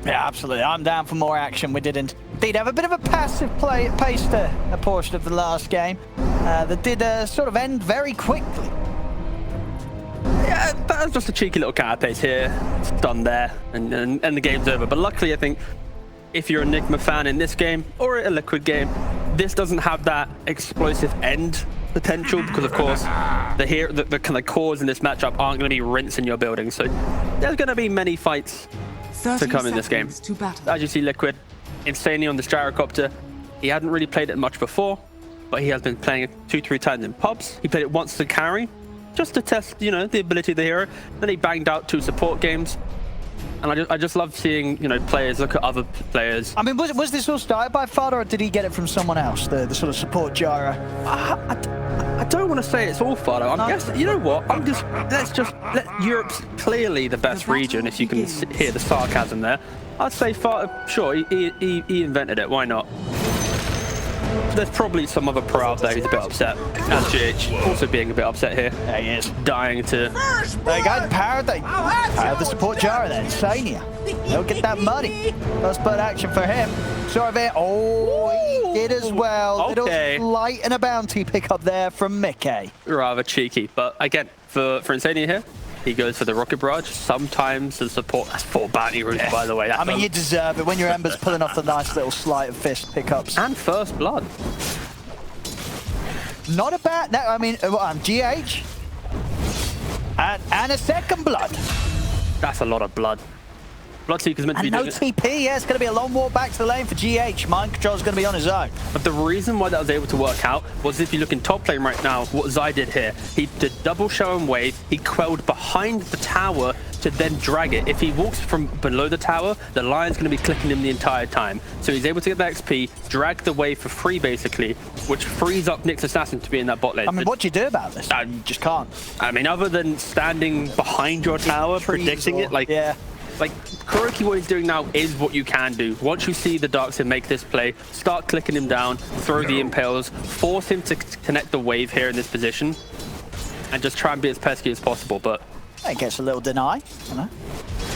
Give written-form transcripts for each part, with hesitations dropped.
Yeah, absolutely. I'm down for more action. We didn't indeed have a bit of a passive pace to a portion of the last game that did sort of end very quickly. Yeah, that was just a cheeky little cat pace here. It's done there, and the game's over. But luckily, I think if you're a Enigma fan in this game or a Liquid game, this doesn't have that explosive end potential because, of course, the kind of cores in this matchup aren't going to be rinsing your building. So there's going to be many fights to come in this game. As you see, Liquid, insanely on this gyrocopter. He hadn't really played it much before, but he has been playing it 2-3 times in pubs. He played it once to carry, just to test, you know, the ability of the hero. Then he banged out 2 support games. And I just love seeing, you know, players look at other players. I mean, was this all started by Fada, or did he get it from someone else, the sort of support gyro? I don't want to say it's all Fada. I'm guessing, you know what? Europe's clearly the best region, if you can hear the sarcasm there. I'd say Fada, sure, he invented it. Why not? There's probably some other pro out there who's a bit upset. And GH also being a bit upset here. Yeah, he is. Dying to... There you go, powered the support gyro there, Insania. He'll get that money. First blood action for him. Sorry, oh, he did as well. Okay. Little light and a bounty pick up there from Mickey. Rather cheeky, but again, for Insania here, he goes for the rocket barrage. Sometimes the support, that's 4 bounty runes, by the way. I mean, you deserve it when your Ember's pulling off the nice little sleight of fist pickups. And first blood. Not a bad, no, I mean, GH. And a second blood. That's a lot of blood. Bloodseeker's meant to be doing it. And no TP, yeah, it's going to be a long walk back to the lane for GH. Mind control's going to be on his own. But the reason why that was able to work out was if you look in top lane right now, what Zai did here, he did double show and wave, he quelled behind the tower to then drag it. If he walks from below the tower, the lion's going to be clicking him the entire time. So he's able to get the XP, drag the wave for free basically, which frees up Nick's Assassin to be in that bot lane. I mean, what do you do about this? You just can't. I mean, other than standing behind your tower, predicting it, like... Yeah. Like, Kuroki, what he's doing now is what you can do. Once you see the Darkseid make this play, start clicking him down, throw the impales, force him to connect the wave here in this position, and just try and be as pesky as possible. But I guess a little deny, you know.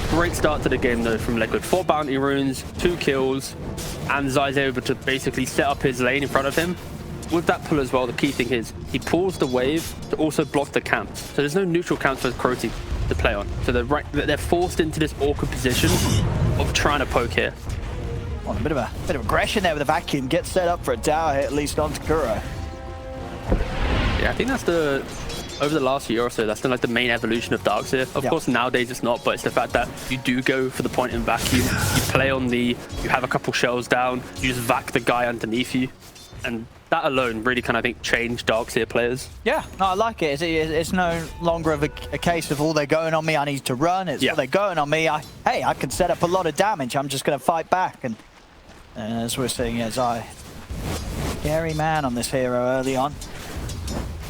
Great start to the game, though, from Liquid. 4 bounty runes, 2 kills, and Zai's able to basically set up his lane in front of him. With that pull as well, the key thing is he pulls the wave to also block the camps. So there's no neutral camps for Kuroki to play on. So they're forced into this awkward position of trying to poke here. Well, a bit of aggression there with the vacuum. Gets set up for a tower hit, at least onto Kuro. Yeah, I think that's over the last year or so, that's been like the main evolution of Darkseid. Of course, nowadays it's not, but it's the fact that you do go for the point in vacuum. You play on you have a couple shells down, you just vac the guy underneath you. And that alone really kind of, I think, changed Darkseid players. Yeah, no, I like it. It's no longer of a case of, oh, they're going on me, I need to run. It's, oh, they're going on me, hey, I can set up a lot of damage. I'm just going to fight back. And as we're seeing, scary man on this hero early on.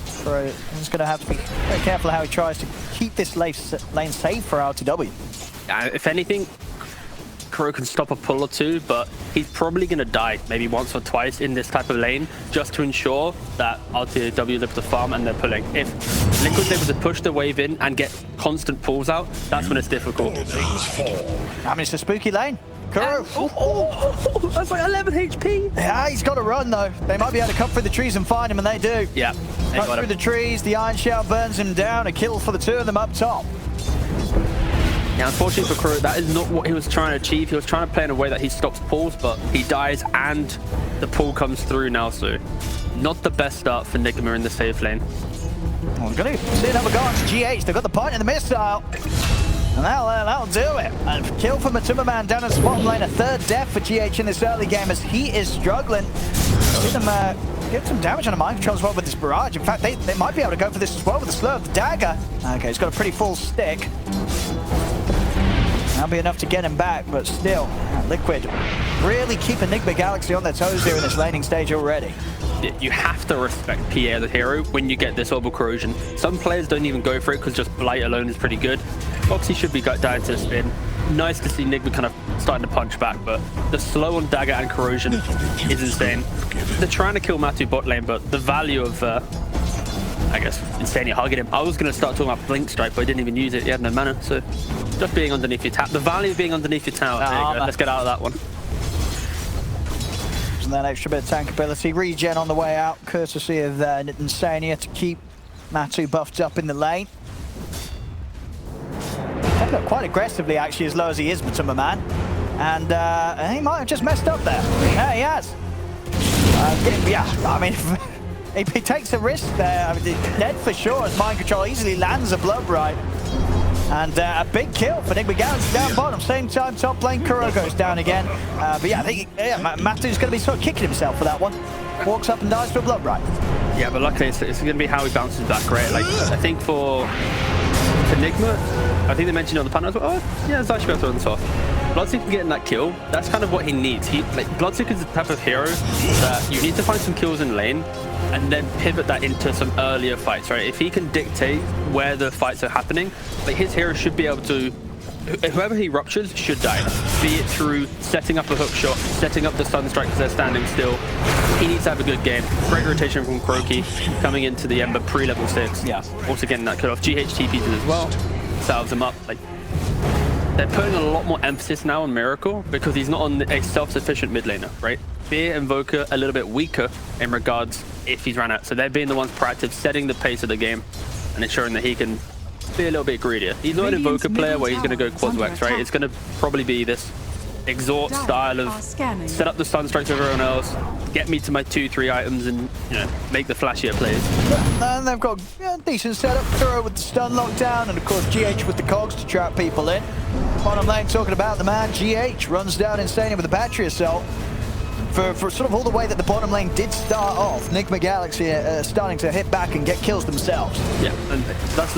So he's going to have to be very careful how he tries to keep this lane safe for RTW. If anything, Kuro can stop a pull or two, but he's probably going to die maybe once or twice in this type of lane just to ensure that RTW is able to farm and they're pulling. If Liquid's able to push the wave in and get constant pulls out, that's when it's difficult. I mean, it's a spooky lane. Kuro. That's like 11 HP. Yeah, he's got to run though. They might be able to cut through the trees and find him, and they do. Yeah. Cut through the trees, the Iron Shell burns him down, a kill for the 2 of them up top. Now, unfortunately for Kuro, that is not what he was trying to achieve. He was trying to play in a way that he stops pulls, but he dies and the pull comes through now, so not the best start for Enigma in the safe lane. Well, we're going to see another go on to GH. They've got the point in the missile. And that'll do it. And kill for Matuma down in the bottom lane. A 3rd death for GH in this early game as he is struggling. Get some damage on a mind control as well with this barrage. In fact, they might be able to go for this as well with the slow of the dagger. Okay, he's got a pretty full stick. That'll be enough to get him back, but still, Liquid really keep Enigma Galaxy on their toes here in this laning stage already. You have to respect PA as a hero when you get this orbital corrosion. Some players don't even go for it because just Blight alone is pretty good. Foxy should be down to the spin. Nice to see Enigma kind of starting to punch back, but the slow on dagger and corrosion is insane. They're trying to kill Matu bot lane, but the value of I guess, Insania hugging him. I was going to start talking about Blink Strike, but I didn't even use it. He had no mana, so just being underneath your tower. The value of being underneath your tower. There you go. Let's get out of that one. And that extra bit of tank ability. Regen on the way out, courtesy of Insania to keep Matu buffed up in the lane. Stepping up quite aggressively, actually, as low as he is, Matuma Man. And he might have just messed up there. Yeah, he has. Yeah, I mean, if he takes a risk there, I mean, dead for sure, as Mind Control easily lands a Blood Right. And a big kill for Nick McGallis down bottom. Same time, top lane, Kuro goes down again. But yeah, I think Matu's going to be sort of kicking himself for that one. Walks up and dies to a Blood Right. Yeah, but luckily it's going to be how he bounces back, right? Like, I think for Enigma, I think they mentioned on the panel as well, oh, yeah, it's actually better on soft. Bloodseeker getting that kill, that's kind of what he needs. Bloodseeker is the type of hero that you need to find some kills in lane and then pivot that into some earlier fights, right? If he can dictate where the fights are happening, like his hero should be able to, whoever he ruptures should die. Be it through setting up a hook shot, setting up the stun strike because they're standing still. He needs to have a good game. Great rotation from Croaky coming into the Ember pre-level 6. Yeah. Also getting that cut off. GH TPs in as well. Salves him up. Like, they're putting a lot more emphasis now on Miracle because he's not on a self-sufficient mid laner, right? Fear Invoker a little bit weaker in regards if he's ran out. So they're being the ones proactive, setting the pace of the game and ensuring that he can be a little bit greedier. He's not an Invoker player where he's going to go Quadwex, right? It's going to probably be this exhort style of set up the stun strikes of everyone else, get me to my 2-3 items and, you know, make the flashier plays. And they've got a decent setup. Kuro with the stun lockdown and of course GH with the cogs to trap people in. Bottom lane talking about the man, GH runs down Insania with a battery assault. For sort of all the way that the bottom lane did start off, Nigma Galaxy starting to hit back and get kills themselves. Yeah, and that's,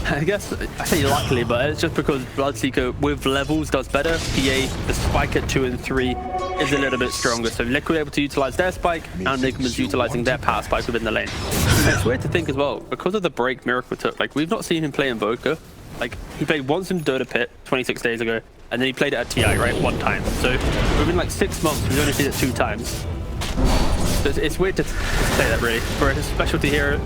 I guess, I say luckily, but it's just because Bloodseeker with levels does better. PA, the spike at 2 and 3 is a little bit stronger. So Liquid able to utilize their spike, and Nigma's utilizing their power spike within the lane. And it's weird to think as well, because of the break Miracle took, like we've not seen him play Invoker. Like he played once in Dota Pit 26 days ago, and then he played it at TI, right, 1 time. So within like 6 months, we've only seen it 2 times. So it's weird to say that really, for a specialty hero.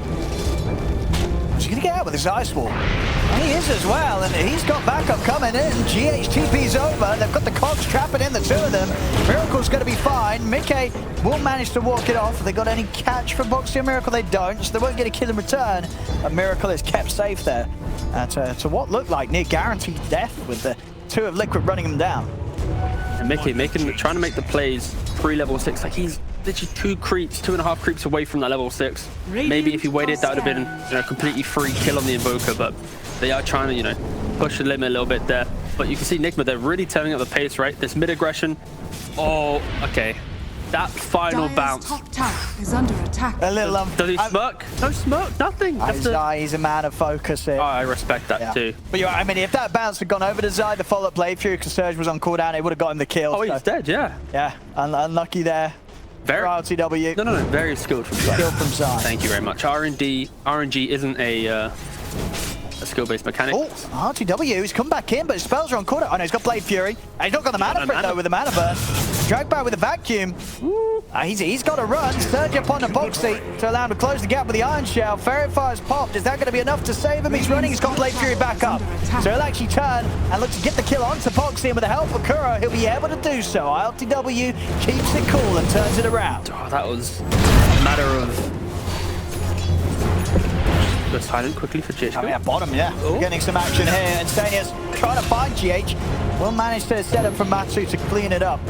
He's going to get out with his Ice Wall. And he is as well, and he's got backup coming in. GHTP's over. They've got the cogs trapping in, the 2 of them. Miracle's going to be fine. Mickey will manage to walk it off. Have they got any catch for Boxy and Miracle? They don't, so they won't get a kill in return. But Miracle is kept safe there. To what looked like near guaranteed death with the 2 of Liquid running him down. And Mickey trying to make the plays pre-level 6. Like he's literally 2.5 creeps away from that level 6. Maybe if he waited, that would have been, you know, completely free kill on the Invoker, but they are trying to, you know, push the limit a little bit there. But you can see Nigma, they're really turning up the pace, right? This mid-aggression. Oh, okay. That final bounce. Top tower is under attack. A little Does he smirk? No smirk, nothing. He's a man of focus here. Oh, I respect that too. But you're, I mean, if that bounce had gone over to Zai, the follow-up play, Fury Surge was on cooldown, it would have got him the kill. Oh, he's dead, yeah. Yeah, unlucky there. Very RTW. No, very skilled from Zai. Skilled from Zai. Thank you very much. RNG isn't a skill-based mechanic. Oh, RTW, he's come back in, but his spells are on cooldown. Oh no, he's got Blade Fury. He's not got the mana for it though with the mana burn. Drag back with the vacuum. He's got to run. Surge upon the Boxy to allow him to close the gap with the Iron Shell. Ferret Fire's popped. Is that going to be enough to save him? He's running. He's got Blade Fury back up. So he'll actually turn and look to get the kill onto Boxy, and with the help of Kuro, he'll be able to do so. RTW keeps it cool and turns it around. Oh, that was a matter of... Go silent quickly for GH. Oh, yeah, bottom, yeah. Oh. Getting some action here. And Stania's trying to find GH. Will manage to set up from Matsu to clean it up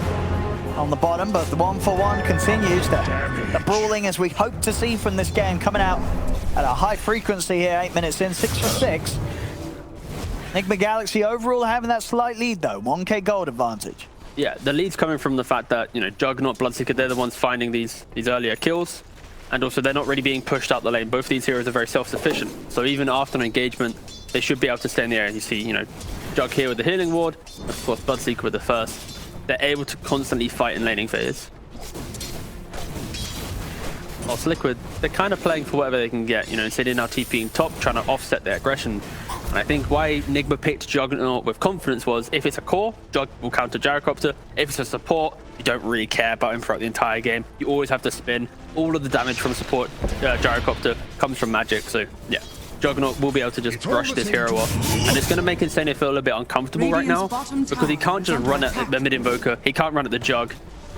on the bottom, but the 1-for-1 continues. The brawling as we hope to see from this game coming out at a high frequency here, 8 minutes in, 6 for 6. Nigma Galaxy overall having that slight lead though, 1k gold advantage. Yeah, the lead's coming from the fact that, you know, Juggernaut, Bloodseeker, they're the ones finding these earlier kills. And also they're not really being pushed out the lane. Both these heroes are very self-sufficient. So even after an engagement, they should be able to stay in the area. You see, you know, Jug here with the healing ward, of course Bloodseeker with the first. They're able to constantly fight in laning phase. Whilst Liquid, they're kind of playing for whatever they can get. You know, Insidia now TPing top, trying to offset their aggression. And I think why Nigma picked Juggernaut with confidence was if it's a core, Jug will counter Gyrocopter. If it's a support, you don't really care about him throughout the entire game. You always have to spin. All of the damage from support Gyrocopter comes from magic. So yeah, Juggernaut will be able to just brush this hero off. And it's going to make Insania feel a bit uncomfortable right now because he can't just run at the mid-invoker. He can't run at the Jug.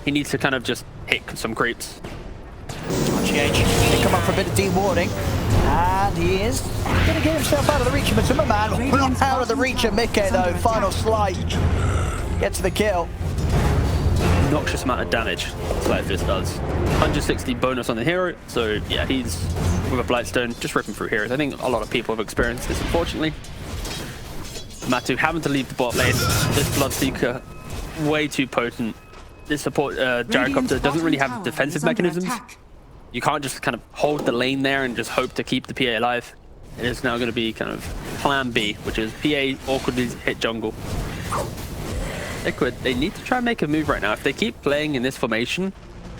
He needs to kind of just hit some creeps. GH, they come up for a bit of dewarding. And he is going to get himself out of the reach of Matumba Man. Not out of the reach of Mickey though. Final slight. Gets the kill. Obnoxious amount of damage Slight Fist does. 160 bonus on the hero. So yeah, he's with a Blightstone just ripping through heroes. I think a lot of people have experienced this, unfortunately. Matu having to leave the bot lane. This Bloodseeker way too potent. This support Gyrocopter doesn't really have defensive mechanisms. You can't just kind of hold the lane there and just hope to keep the PA alive. It is now going to be kind of plan B, which is PA awkwardly hit jungle. Liquid, they need to try and make a move right now. If they keep playing in this formation,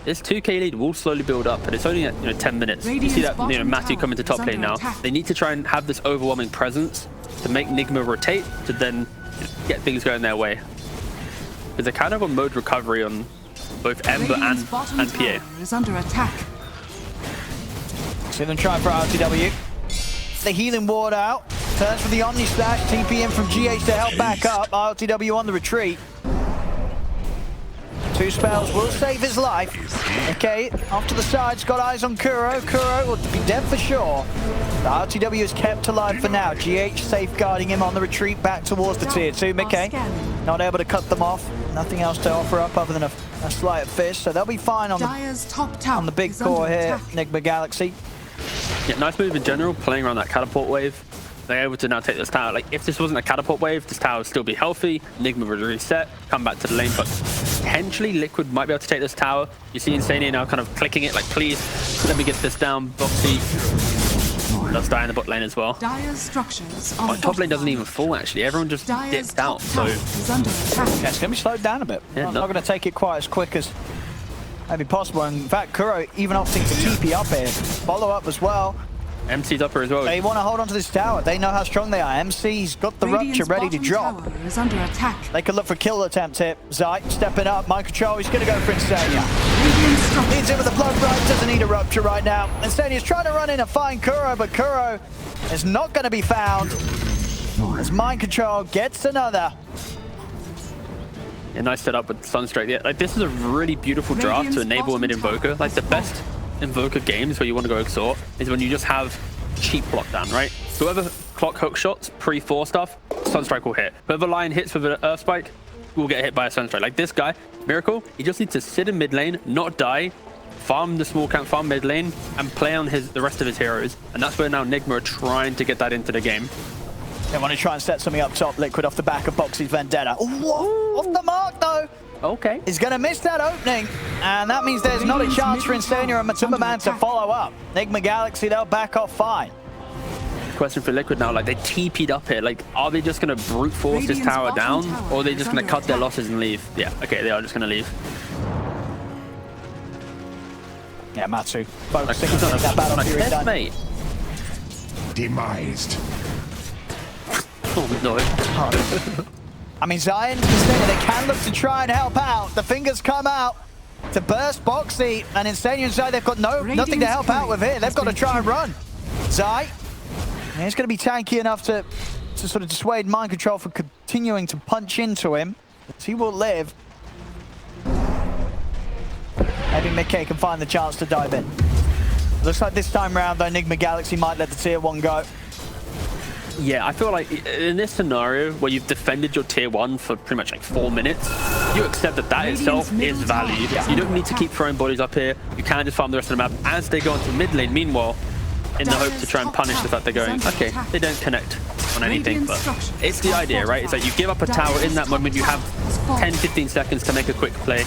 this 2k lead will slowly build up, and it's only at 10 minutes. You see that Matthew coming to top lane now. They need to try and have this overwhelming presence to make Nigma rotate to then get things going their way. Because they're kind of on mode recovery on both Ember and PA. Is under attack. See them try for RTW. The healing ward out. Turns for the Omni Slash. TP in from GH to help back up. RTW on the retreat. 2 spells will save his life. Okay, off to the sides. Got eyes on Kuro. Kuro will be dead for sure. The RTW is kept alive for now. GH safeguarding him on the retreat back towards the tier 2. Mickey not able to cut them off. Nothing else to offer up other than a slight fish. So they'll be fine on the big core here. Nigma Galaxy. Yeah, nice move in general, playing around that catapult wave. They're able to now take this tower. Like, if this wasn't a catapult wave, this tower would still be healthy. Nigma would reset, come back to the lane, but potentially Liquid might be able to take this tower. You see Insania now kind of clicking it, like, please, let me get this down. Boxy does die in the bot lane as well. Top lane doesn't even fall, actually. Everyone just dips out, so... Yeah, it's going to be slowed down a bit. Yeah, not going to take it quite as quick as maybe possible. In fact, Kuro even opting to TP up here. Follow up as well. MC's up here as well. They want to hold on to this tower. They know how strong they are. MC's got the rupture ready to drop. Is under attack. They could look for kill attempts here. Zai stepping up. Mind control. He's going to go for Insania. Leads in with the blood right. Doesn't need a rupture right now. Insania's trying to run in and find Kuro, but Kuro is not going to be found. As Mind Control gets another. Yeah, nice setup with Sunstrike. Yeah, like, this is a really beautiful draft to enable a mid-invoker. Like, the best invoker games where you want to go exhort is when you just have cheap lockdown, right? Whoever clock hook shots pre-4 stuff, Sunstrike will hit. Whoever Lion hits with an Earth Spike will get hit by a Sunstrike. Like this guy, Miracle, he just needs to sit in mid lane, not die, farm the small camp, farm mid lane, and play on the rest of his heroes. And that's where now Nigma are trying to get that into the game. They want to try and set something up top, Liquid off the back of Boxy's Vendetta. Ooh, off the mark though. Okay. He's going to miss that opening, and that means there's not a chance for Insania and Matumba Man to follow up. Nigma Galaxy, they'll back off fine. Question for Liquid now, like, they TP'd up here. Like, are they just going to brute force this tower down, or are they just going to cut their losses and leave? Yeah, okay, they are just going to leave. Yeah, Matsu focusing on that battle period done. Mate. Demised. Oh, no. I mean, Zion, they can look to try and help out. The fingers come out to burst Boxy, and Insania and Zai, they've got nothing to help out with here. They've got to try and run. Zai, he's going to be tanky enough to sort of dissuade Mind Control from continuing to punch into him. He will live. Maybe Mickey can find the chance to dive in. Looks like this time round, though, Nigma Galaxy might let the tier 1 go. Yeah, I feel like in this scenario where you've defended your tier 1 for pretty much like 4 minutes, you accept that that itself is value. You don't need to keep throwing bodies up here. You can just farm the rest of the map as they go into mid lane. Meanwhile, in the hope to try and punish the fact they're going, okay, they don't connect on anything, but it's the idea, right? It's like you give up a tower in that moment, you have 10-15 seconds to make a quick play,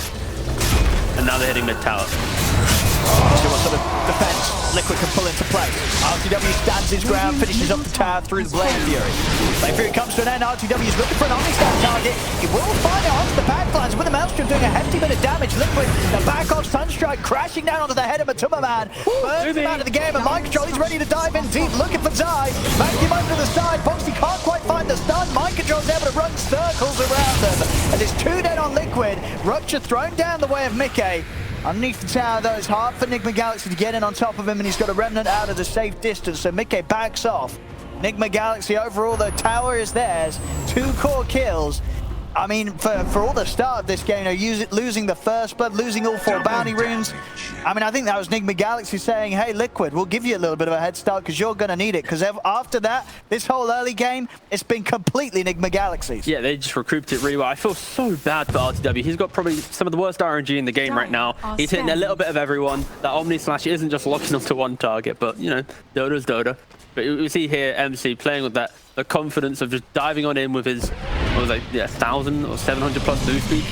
and now they're hitting mid tower. So what sort of defense Liquid can pull into place. RTW stands his ground, finishes up the tower through the Blade Fury. Blade Fury comes to an end. RTW is looking for an Omni-Stab target. He will find it onto the backlines with the Maelstrom doing a hefty bit of damage. Liquid, the back off Sunstrike crashing down onto the head of Matuma Man. Burns him out of the game, and Mind Control, he's ready to dive in deep, looking for Zai. Back him over to the side. Boxy can't quite find the stun. Mind Control's able to run circles around them. And it's 2 dead on Liquid. Rupture thrown down the way of Mickey. Underneath the tower, though, it's hard for Nigma Galaxy to get in on top of him, and he's got a Remnant out of the safe distance, so Mickey backs off. Nigma Galaxy overall, the tower is theirs. 2 core kills. I mean, for all the start of this game, losing the first blood, losing all 4 bounty runes. I mean, I think that was Nigma Galaxy saying, hey, Liquid, we'll give you a little bit of a head start because you're going to need it. Because after that, this whole early game, it's been completely Nigma Galaxy's. Yeah, they just recouped it really well. I feel so bad for RTW. He's got probably some of the worst RNG in the game right now. He's hitting a little bit of everyone. That Omni Slash isn't just locking onto one target, but, you know, Dota's Dota. But you see here MC playing with that, the confidence of just diving on in with his, what was it, yeah, 1,000 or 700 plus move speed.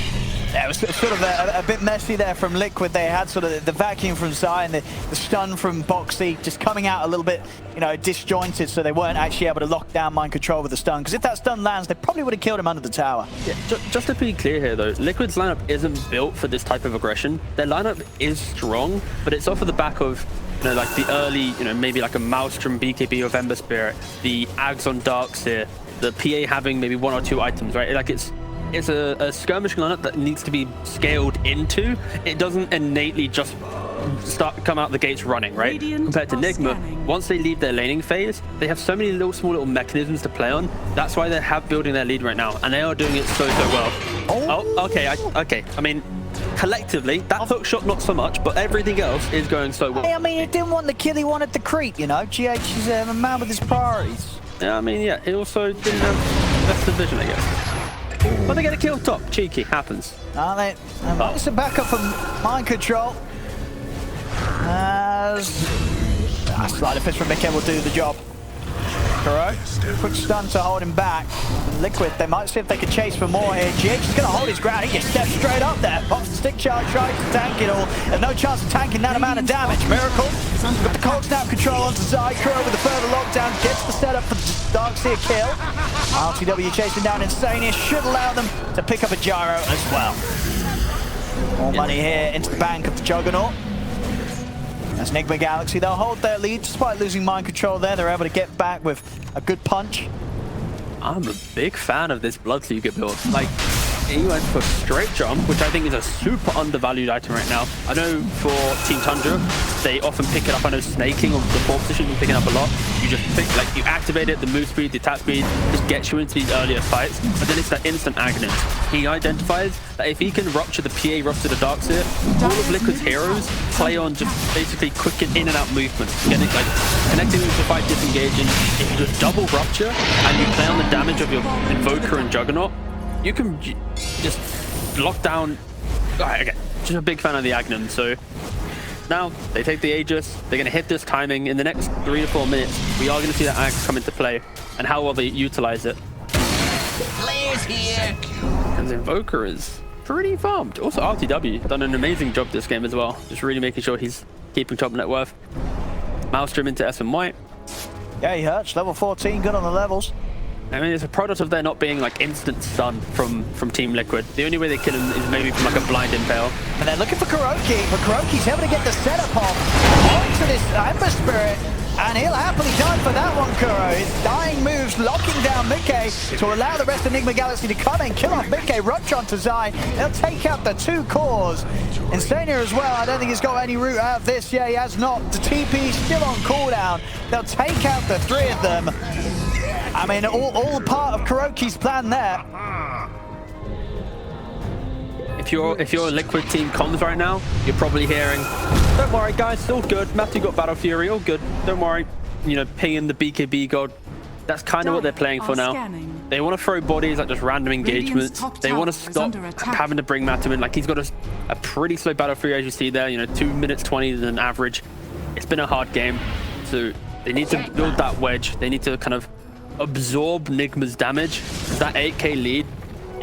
Yeah, it was sort of a bit messy there from Liquid. They had sort of the vacuum from Zai and the stun from Boxy just coming out a little bit, you know, disjointed, so they weren't actually able to lock down Mind Control with the stun. Because if that stun lands, they probably would have killed him under the tower. Yeah, just to be clear here, though, Liquid's lineup isn't built for this type of aggression. Their lineup is strong, but it's off of the back of, you know, like the early, you know, maybe like a Maelstrom, BKB, or Ember Spirit, the Ags on Darkseer, the PA having maybe 1 or 2 items, right? Like it's a skirmishing lineup that needs to be scaled into. It doesn't innately just come out the gates running, right? Compared to Nigma, once they leave their laning phase, they have so many small little mechanisms to play on. That's why they're building their lead right now, and they are doing it so well. Oh, okay, okay. I mean, collectively, that hook shot not so much, but everything else is going so well. Hey, I mean, he didn't want the kill, he wanted the creep, you know? GH is a man with his priorities. Yeah, I mean, yeah, he also didn't have best of vision, I guess. But they get a kill top. Cheeky. Happens. It's a backup from Mind Control. As slider fist from Mickey will do the job. Correct. Quick stun to hold him back. Liquid, they might see if they can chase for more here. GH is going to hold his ground. He just steps straight up there. Pops the stick charge, tries to tank it all. And no chance of tanking that amount of damage. Miracle with the cold snap control onto Zai. Kuro with the further lockdown. Gets the setup for the Darkseer kill. RTW chasing down Insane here. Should allow them to pick up a gyro as well. More money here into the bank of the Juggernaut. That's Nigma Galaxy. They'll hold their lead despite losing Mind Control there. They're able to get back with a good punch. I'm a big fan of this Blood Seeker build. Like, he went for straight jump, which I think is a super undervalued item right now. I know for Team Tundra, they often pick it up. I know snaking on the 4th position, you're picking up a lot. You just pick, like, you activate it, the move speed, the attack speed, just gets you into these earlier fights. But then it's that instant agony. He identifies that if he can rupture the PA, rupture the Darkseer, all of Liquid's heroes play on just basically quick in and out movement, getting like connecting with the fight, disengaging. If you just double rupture and you play on the damage of your Invoker and Juggernaut, you can just lock down. Alright, okay. Just a big fan of the Aghanim. So now they take the Aegis. They're going to hit this timing in the next 3 to 4 minutes. We are going to see that Axe come into play and how well they utilize it. Players here. And Invoker is pretty farmed. Also, RTW done an amazing job this game as well. Just really making sure he's keeping top net worth. Maelstrom into SM White. Yeah, he hurts. Level 14, good on the levels. I mean, it's a product of there not being like instant stun from Team Liquid. The only way they kill him is maybe from like a blind impale. And they're looking for Kuroki, but Kuroki's able to get the setup onto this Ember Spirit, and he'll happily die for that one, Kuro. His dying moves locking down Mickey to allow the rest of Nigma Galaxy to come in, kill off Mickey, rupture onto Zai. They'll take out the 2 cores. Insania as well, I don't think he's got any route out of this. Yeah, he has not. The TP still on cooldown. They'll take out the 3 of them. I mean, all part of Kuroki's plan there. If you're a Liquid team comms right now, you're probably hearing, "Don't worry, guys, it's all good. Matthew got Battle Fury, all good. Don't worry." You know, pinging the BKB god. That's kind of what they're playing for now. They want to throw bodies like just random engagements. They want to stop having to bring Matthew in. Like, he's got a pretty slow Battle Fury, as you see there. You know, 2 minutes 20 is an average. It's been a hard game, so they need to build that wedge. They need to kind of absorb Nigma's damage. That 8k lead,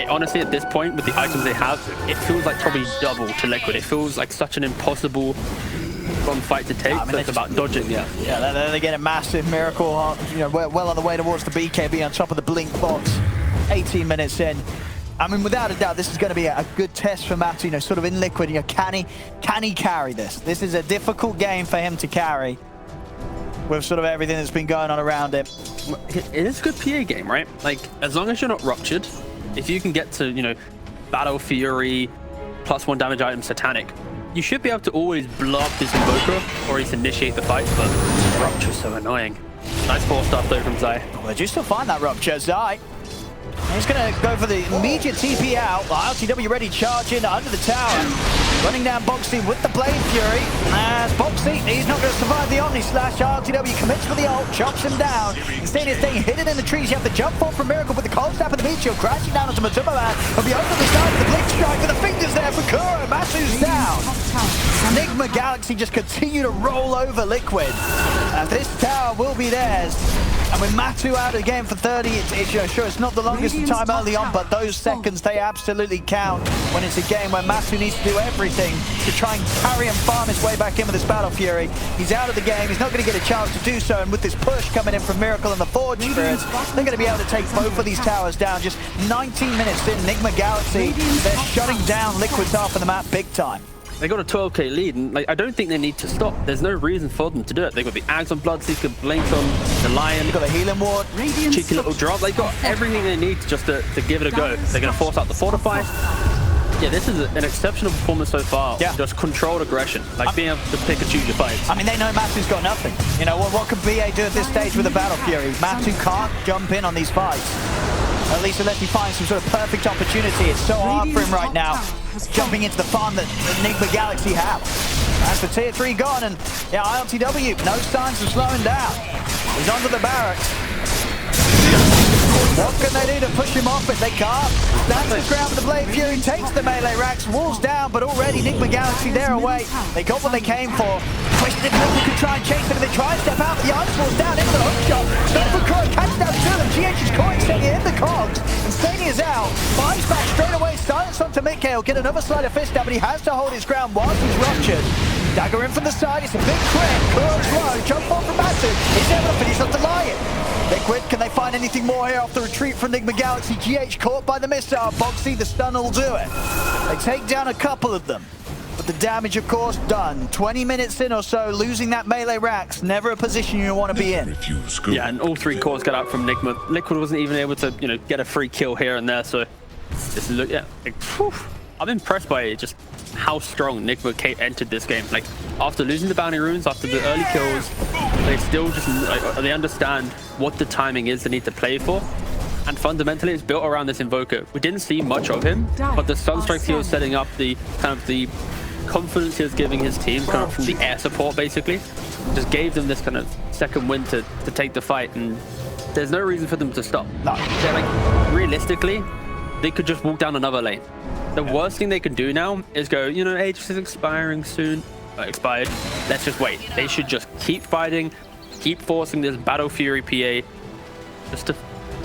honestly, at this point, with the items they have, it feels like probably double to Liquid. It feels like such an impossible fun fight to take, so it's about dodging, yeah. Yeah, they get a massive miracle. You know, we're well on the way towards the BKB on top of the Blink box. 18 minutes in. I mean, without a doubt, this is going to be a good test for Matu, you know, sort of in Liquid. You know, can he carry this? This is a difficult game for him to carry with sort of everything that's been going on around him. It is a good PA game, right? Like, as long as you're not ruptured, if you can get to, you know, Battle Fury, +1 damage item, Satanic, you should be able to always blow up this Invoker or at least initiate the fight, but Rupture's so annoying. Nice 4-star though from Zai. Well, did you still find that Rupture? Zai. He's going to go for the immediate TP out. RTW ready, charge in under the tower. Running down Boxy with the Blade Fury. As Boxy, he's not going to survive the Omni Slash. RTW commits for the ult, chops him down. Instead of staying hidden in the trees, you have the jump fall from Miracle with the cold snap and the Meteor crashing down onto Matuma Man. He'll be over the side of the Blink Strike with the fingers there for Kuro. Masu's down. Enigma Galaxy just continue to roll over Liquid. And this tower will be theirs. And with Matu out of the game for 30, it's you know, sure, it's not the longest time early on, but those seconds, they absolutely count when it's a game where Matu needs to do everything to try and carry and farm his way back in with this Battle Fury. He's out of the game. He's not going to get a chance to do so. And with this push coming in from Miracle and the Forge Spirits, they're going to be able to take both of these towers down. Just 19 minutes in, Enigma Galaxy, they're shutting down Liquid's half of the map big time. They got a 12k lead, and like, I don't think they need to stop. There's no reason for them to do it. They got the Ags on Bloodseeker, Blink on the Lion. They got the healing ward, cheeky little drop. They got everything they need just to give it a go. They're going to force out the Fortify. Yeah, this is an exceptional performance so far. Yeah. Just controlled aggression, like being able to pick and choose your fights. I mean, they know Matu's got nothing. You know, what can BA do at this stage with a Battle Fury? Matu can't jump in on these fights. At least unless he finds some sort of perfect opportunity. It's so hard for him right now, jumping into the farm that Enigma Galaxy have. As for tier 3 gone, and yeah, ILTW, no signs of slowing down. He's onto the barracks. What can they do to push him off if they can't? Stands his ground with the Blade Fury, takes the melee racks, walls down, but already Enigma Galaxy there away. They got what they came for. Question if Liquid could try and chase them, and they try and step out, but the ice falls down into the hook shot. Stop for Crow, catches down two of them. GH is caught, Stania in the cogs, and Stania's out. Finds back straight away, silence onto Mickey. He'll get another sleight of fist down, but he has to hold his ground whilst he's ruptured. Dagger in from the side, it's a big crit. Kuro's low, jump on from Matu. He's able to finish off the Lion. Liquid, can they find anything more here after retreat from Enigma Galaxy? GH caught by the missile. Boxy, the stun will do it. They take down a couple of them. But the damage, of course, done. 20 minutes in or so, losing that melee racks. Never a position you want to be in. Yeah, and all 3 cores got out from Enigma. Liquid wasn't even able to, you know, get a free kill here and there. So, this look, yeah, like, I'm impressed by just how strong Enigma entered this game. Like, after losing the bounty runes, after the early kills, they still just like, they understand what the timing is they need to play for. And fundamentally, it's built around this Invoker. We didn't see much of him, but the Sunstrikes he was setting up, the kind of the confidence he was giving his team, kind of from the air support, basically, just gave them this kind of second wind to take the fight. And there's no reason for them to stop. No, they're like, realistically, they could just walk down another lane. The worst thing they can do now is go, you know, Aegis is expiring soon. Expired. Let's just wait. They should just keep fighting, keep forcing this Battle Fury PA just to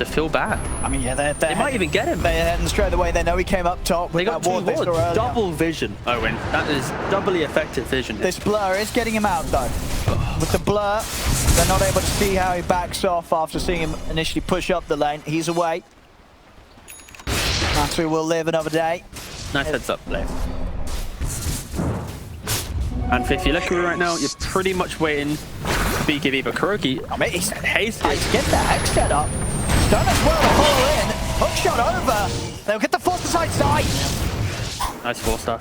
feel bad. I mean, yeah, they might even get him. They're heading straight away. They know he came up top with that ward. Double vision, Owen. That is doubly effective vision. This blur is getting him out, though. With the blur, they're not able to see how he backs off after seeing him initially push up the lane. He's away. Matu will live another day. Nice heads up play. And if you look at it right now, you're pretty much waiting for BKB, but Kuroki, I mean, he's hasted. Get the hex set up. Done as well to follow in. Hook shot over. They'll get the force aside side. Nice 4-star.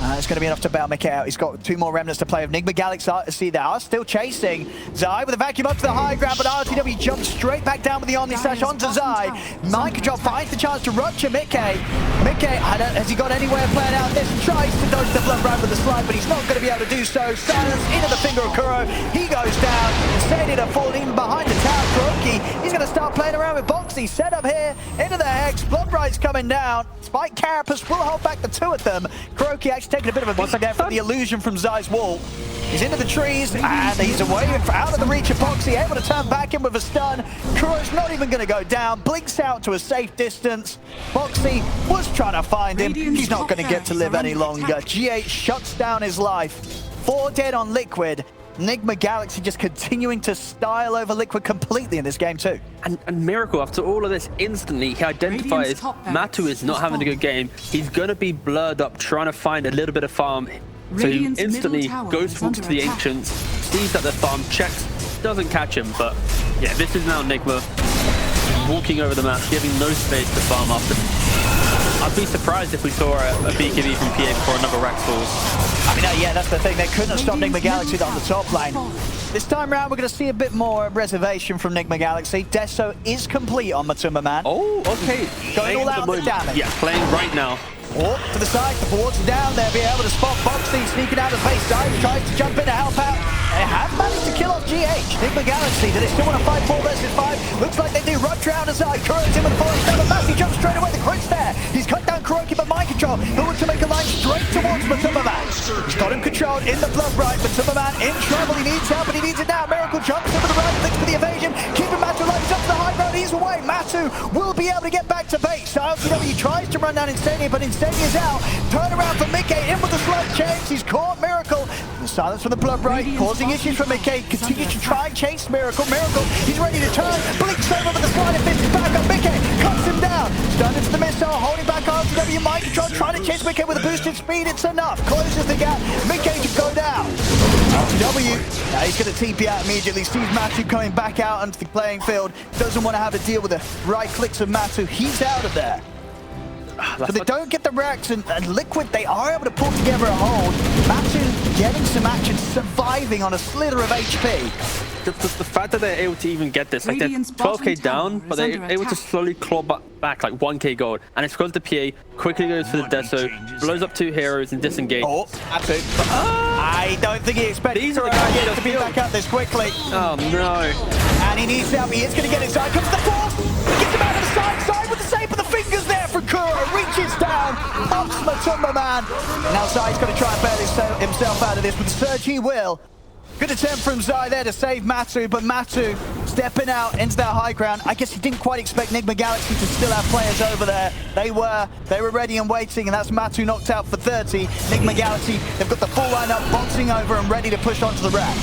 It's going to be enough to bail Mickey out. He's got 2 more remnants to play with. Enigma Galaxy, they are still chasing. Zai with a vacuum up to the high ground, but RTW jumps straight back down with the Omni Slash onto Zai. Mind Control finds the chance to rupture Mickey. Mickey, has he got any way of playing out this? Tries to dodge the blood right with the slide, but he's not going to be able to do so. Silence into the finger of Kuro. He goes down. Staying to fall even behind the tower. Kuroki, he's going to start playing around with Boxy. Set up here into the Hex. Blood Right's coming down. Spike Carapace will hold back the 2 of them. Kuroki actually taking a bit of a beating there from the illusion from Zai's wall. He's into the trees, and he's away out of the reach of Boxy, able to turn back in with a stun. Kuro's not even going to go down, blinks out to a safe distance. Boxy was trying to find him. He's not going to get to live any longer. GH shuts down his life. 4 dead on Liquid. Enigma Galaxy just continuing to style over Liquid completely in this game too. And Miracle, after all of this, instantly he identifies Matu is not having a good game. He's going to be blurred up trying to find a little bit of farm. So he instantly goes to the Ancients, sees that the farm, checks, doesn't catch him. But yeah, this is now Enigma walking over the map, giving no space to farm after. I'd be surprised if we saw a BKB from PA before another Rax falls. I mean, yeah, that's the thing. They couldn't have stopped Enigma Galaxy on the top lane. This time around, we're going to see a bit more reservation from Enigma Galaxy. Deso is complete on Matumba Man. Oh, okay. Going all out with damage. Yeah, playing right now. Oh, to the side, the board's down there, be able to spot Boxy sneaking out of base dive, tries to jump in to help out. They have managed to kill off GH. Enigma Galaxy, do they still want to fight 4 versus 5? Looks like they do. Rupture out aside, Kuroki's in with the forest down, Massey jumps straight away, the crit's there. He's cut down Kuroki, but mind control. He'll look to make a line straight towards Matumba Man. He's got him controlled in the blood right. Matumba Man in trouble, he needs help, and he needs it now. Miracle jumps over the right, looks for the evasion, keeping Matu alive, he's up to the high ground, he's away. Matu will be able to get back to base. So LCW tries to run down Instania, but Instania's out. Turn around for Mickey, in with the slow change. He's caught Miracle. The silence from the blood right, causing issues for Mickey. Continues to try and chase Miracle. Miracle, he's ready to turn. Blinks over with the sliding fist. Back up Mickey, cuts him down. Stunned into the missile, holding back RTW. Mind control, trying to chase Mickey with a boosted speed. It's enough. Closes the gap. Mickey to go down. RTW, now he's going to TP out immediately. Sees Matu coming back out onto the playing field. Doesn't want to have to deal with the right clicks of Matu. He's out of there. But they don't get the Rex, and Liquid, they are able to pull together a hold. Matu getting some action, surviving on a slither of HP. The fact that they're able to even get this, like they're 12k down, but they're able to slowly claw back like 1k gold. And it's because the PA quickly goes for the Deso, blows up 2 heroes and disengage. Oh, absolutely. I don't think he expected these are the guys to be back out this quickly. Oh no. And he needs help. He is going to get inside. Comes the force. He gets him out of the side with the save, but the fingers there for Kuro. Reaches down. Pops Matumba Man. Now Zai's got to try and bail himself out of this. With the surge, he will. Good attempt from Zai there to save Matu, but Matu stepping out into that high ground. I guess he didn't quite expect Enigma Galaxy to still have players over there. They were ready and waiting, and that's Matu knocked out for 30. Enigma Galaxy, they've got the full lineup boxing over and ready to push onto the rack.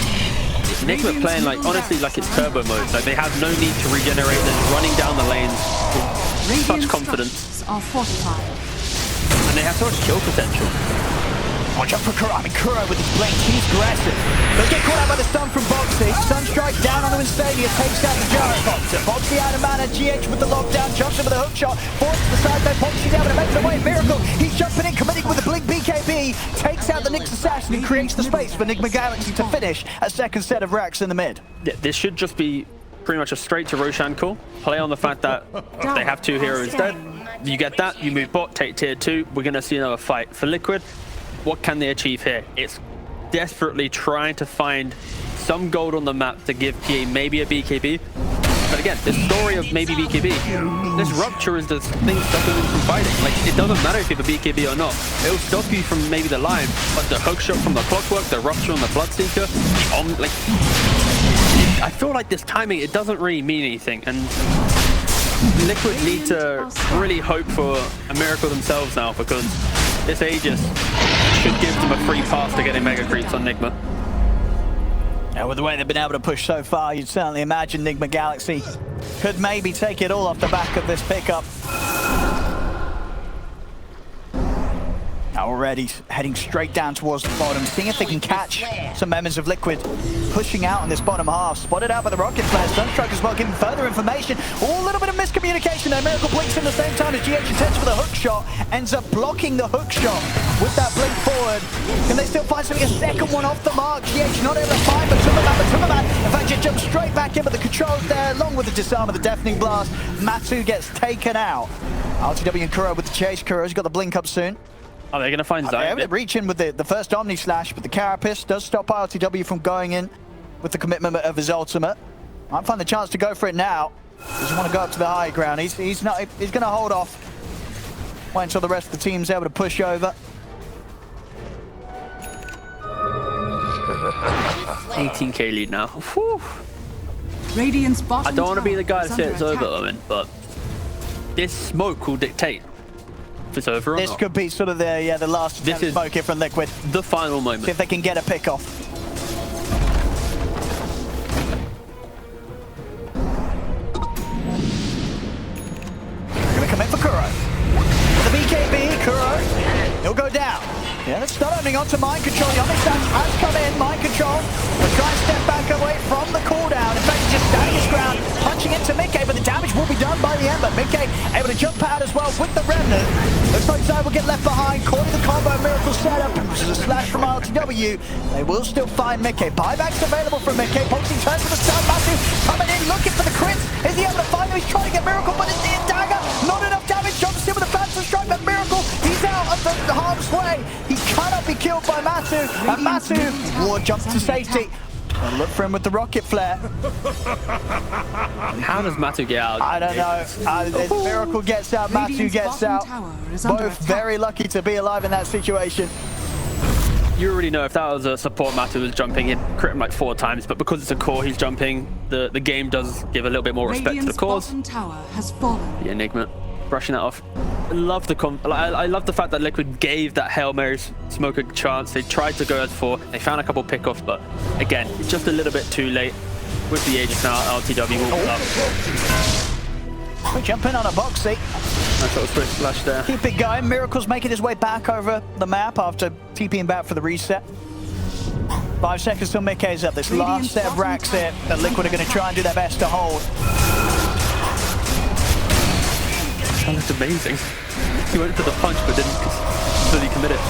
Enigma playing like honestly like it's turbo mode. Like they have no need to regenerate. They're running down the lanes with such confidence. Are fortified. And they have so much kill potential. Watch out for Kuro. I mean, Kuro with his blink, he's aggressive. They'll get caught out by the stun from Boxy. Sunstrike down onto Instania, takes out the Gyrocopter. Boxy out of mana, GH with the lockdown, jumps in with a hook shot, forces the side there, Boxy's able to make it away. Miracle, he's jumping in, committing with a blink BKB, takes out the Nyx Assassin and creates the space for Enigma Galaxy to finish a second set of racks in the mid. Yeah, this should just be pretty much a straight to Roshan call. Play on the fact that they have 2 heroes dead. You get that, you move bot, take tier 2. We're going to see another fight. For Liquid, what can they achieve here? It's desperately trying to find some gold on the map to give PA maybe a BKB. But again, the story of maybe BKB, this rupture is the thing stopping them from fighting. Like, it doesn't matter if you have a BKB or not. It'll stop you from maybe the line, but the hook shot from the clockwork, the rupture on the Bloodseeker, I feel like this timing, it doesn't really mean anything. And Liquid need to really hope for a miracle themselves now, because this Aegis should give them a free pass to getting mega creeps on Enigma. Now, with the way they've been able to push so far, you'd certainly imagine Enigma Galaxy could maybe take it all off the back of this pickup. Now already heading straight down towards the bottom, seeing if they can catch some members of Liquid pushing out on this bottom half. Spotted out by the Rocket Flare. Sunstrike as well, giving further information. Oh, a little bit of miscommunication there. Miracle blinks in the same time as GH attempts for the hook shot. Ends up blocking the hook shot with that blink forward. Can they still find something? A second one off the mark. GH not able to find Matumba Man. In fact, just jumps straight back in with the controls there, along with the disarm of the deafening blast. Matu gets taken out. RTW and Kuro with the chase. Kuro's got the blink up soon. Are they going to find Zai? They reach in with the first Omni Slash, but the Carapace does stop RTW from going in with the commitment of his ultimate. Might find the chance to go for it now. Doesn't want to go up to the high ground. He's going to hold off. Wait until the rest of the team's able to push over. 18k lead now. Whew. Radiant's bottom I don't want to be the guy tower that is says it's under over, attack. but this smoke will dictate. it's over or This not. could be sort of the last This is smoke here from Liquid. the final moment. See if they can get a pick off. They're gonna come in for Kuro. The BKB, Kuro, he'll go down. Yeah, let's start opening onto mind control. Yomisan has come in, mind control. We'll try and step back away from the cooldown. In fact, he's just standing his ground, punching into Mickey, but the damage will be done by the end. But Mickey able to jump out as well with the Remnant. Looks like Zai will get left behind, caught in the combo miracle setup. This is a slash from RTW. They will still find Mickey. Buybacks available from Mickey. Boxing turns to the stun. Matthew coming in, looking for the crits. Is he able to find him? He's trying to get Miracle, but it's the dagger. Not enough damage. Jumps in with a Phantom Strike, but Miracle, he's out of the harm's way. He cannot be killed by Matu. And Matu, Ward jumps to safety. I'll look for him with the rocket flare. How does Matu get out? I don't know. Miracle gets out, Matu gets out. Both very lucky to be alive in that situation. You already know if that was a support Matu was jumping, he'd crit him like 4 times, but because it's a core he's jumping, the game does give a little bit more respect to the cores. Tower has fallen. The Enigma, brushing that off. I love I love the fact that Liquid gave that Hail Mary smoke a chance. They tried to go as 4. They found a couple pickoffs, but again, it's just a little bit too late. With the Aegis now, LTW will pull up. We jump in on a Boxy. Nice little switch flash there. Keep it going. Miracle's making his way back over the map after TPing back for the reset. 5 seconds till Mickey's up. This last set of racks here that Liquid are going to try and do their best to hold. That looked amazing. He went for the punch but didn't fully commit it.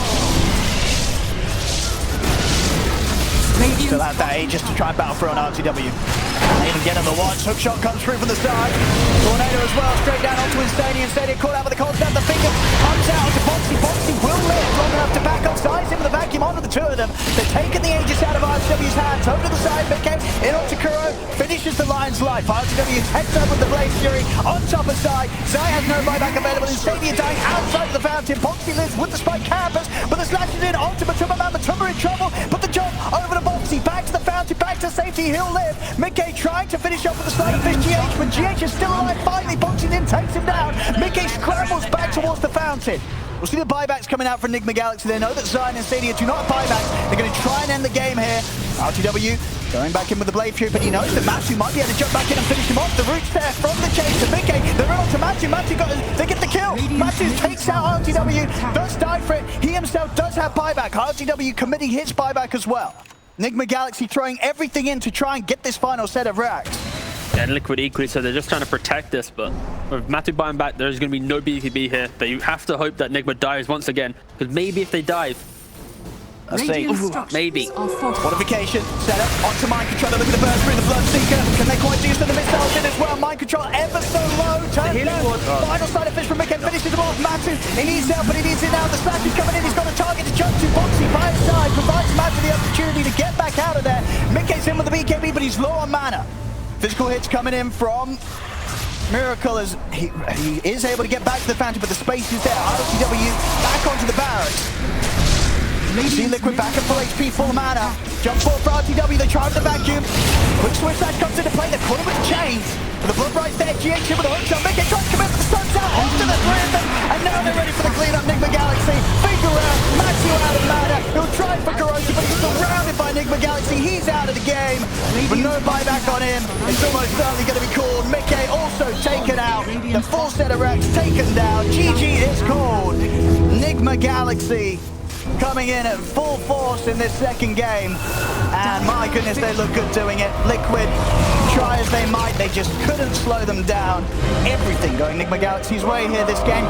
Still have that Aegis to try and battle for on RTW. They even get him the once. Hook shot comes through from the side. Tornado as well, straight down onto Instania. Instania caught out with the cold snap. The finger comes out to Boxy. Boxy will live long enough to back up. Size him with the vacuum onto the 2 of them. They're taking the Aegis out of RTW's hands. Over to the side, Mickey in onto Kuro. Finishes the Lion's life. RTW heads up with the Blaze Fury on top of Zai. Zai has no buyback available. Instania dying outside of the fountain. Boxy lives with the spike campus, but the slash is in onto Matuma. Matuma in trouble, but the jump over to Boxy. Back to the fountain, back to safety. He'll live. Mickey trying to finish off with the slider fish GH, but GH is still alive. Finally, Boxing in takes him down. Mickey scrambles back towards the fountain. We'll see the buybacks coming out for Enigma Galaxy. They know that Zion and Stadia do not have buybacks. They're going to try and end the game here. RTW going back in with the Blade Fury, but he knows that Matsu might be able to jump back in and finish him off. The routes there from the chase to Mickey. They're in on to Matsu. Matsu they get the kill. Matsu takes out RTW, does die for it. He himself does have buyback. RTW committing his buyback as well. Enigma Galaxy throwing everything in to try and get this final set of racks. And Liquid equally, so they're just trying to protect this, but with Matu buying back, there's going to be no BKB here. They have to hope that Enigma dies once again, because maybe if they dive, Let's see. maybe. Modification, set up, onto mind control. Look at the burst through the Blood Seeker. Can they quite do so? The missiles in as well. Mind control ever so low. Turn down. Final side of fish from Mickey. Finishes him off. Matu, he needs help, but he needs it now. The slash is coming in. He's got a target to jump to. Boxy by his side. Provides Matu the opportunity to get back out of there. Mickey's in with the BKB, but he's low on mana. Physical hits coming in from Miracle as he is able to get back to the fountain, but the space is there. RTW back onto the barracks. See Liquid back at full HP, full mana. Jump forward for RTW, they try with the vacuum. Quick switch slash comes into play, they're caught him with the chains. But the blood right there, GH with the hook shot. Mickey tries to come in, but the sun's out onto the 3 of them. And now they're ready for the cleanup. Enigma Galaxy, figure out, Matthew out of mana. He'll try for corrosion, but he's surrounded by Enigma Galaxy. He's out of the game. But no buyback on him. It's almost certainly going to be called. Mickey also taken out. The full set of racks taken down. GG is called. Enigma Galaxy coming in at full force in this second game, and my goodness, they look good doing it. Liquid, try as they might, they just couldn't slow them down. Everything going Enigma Galaxy's way here this game.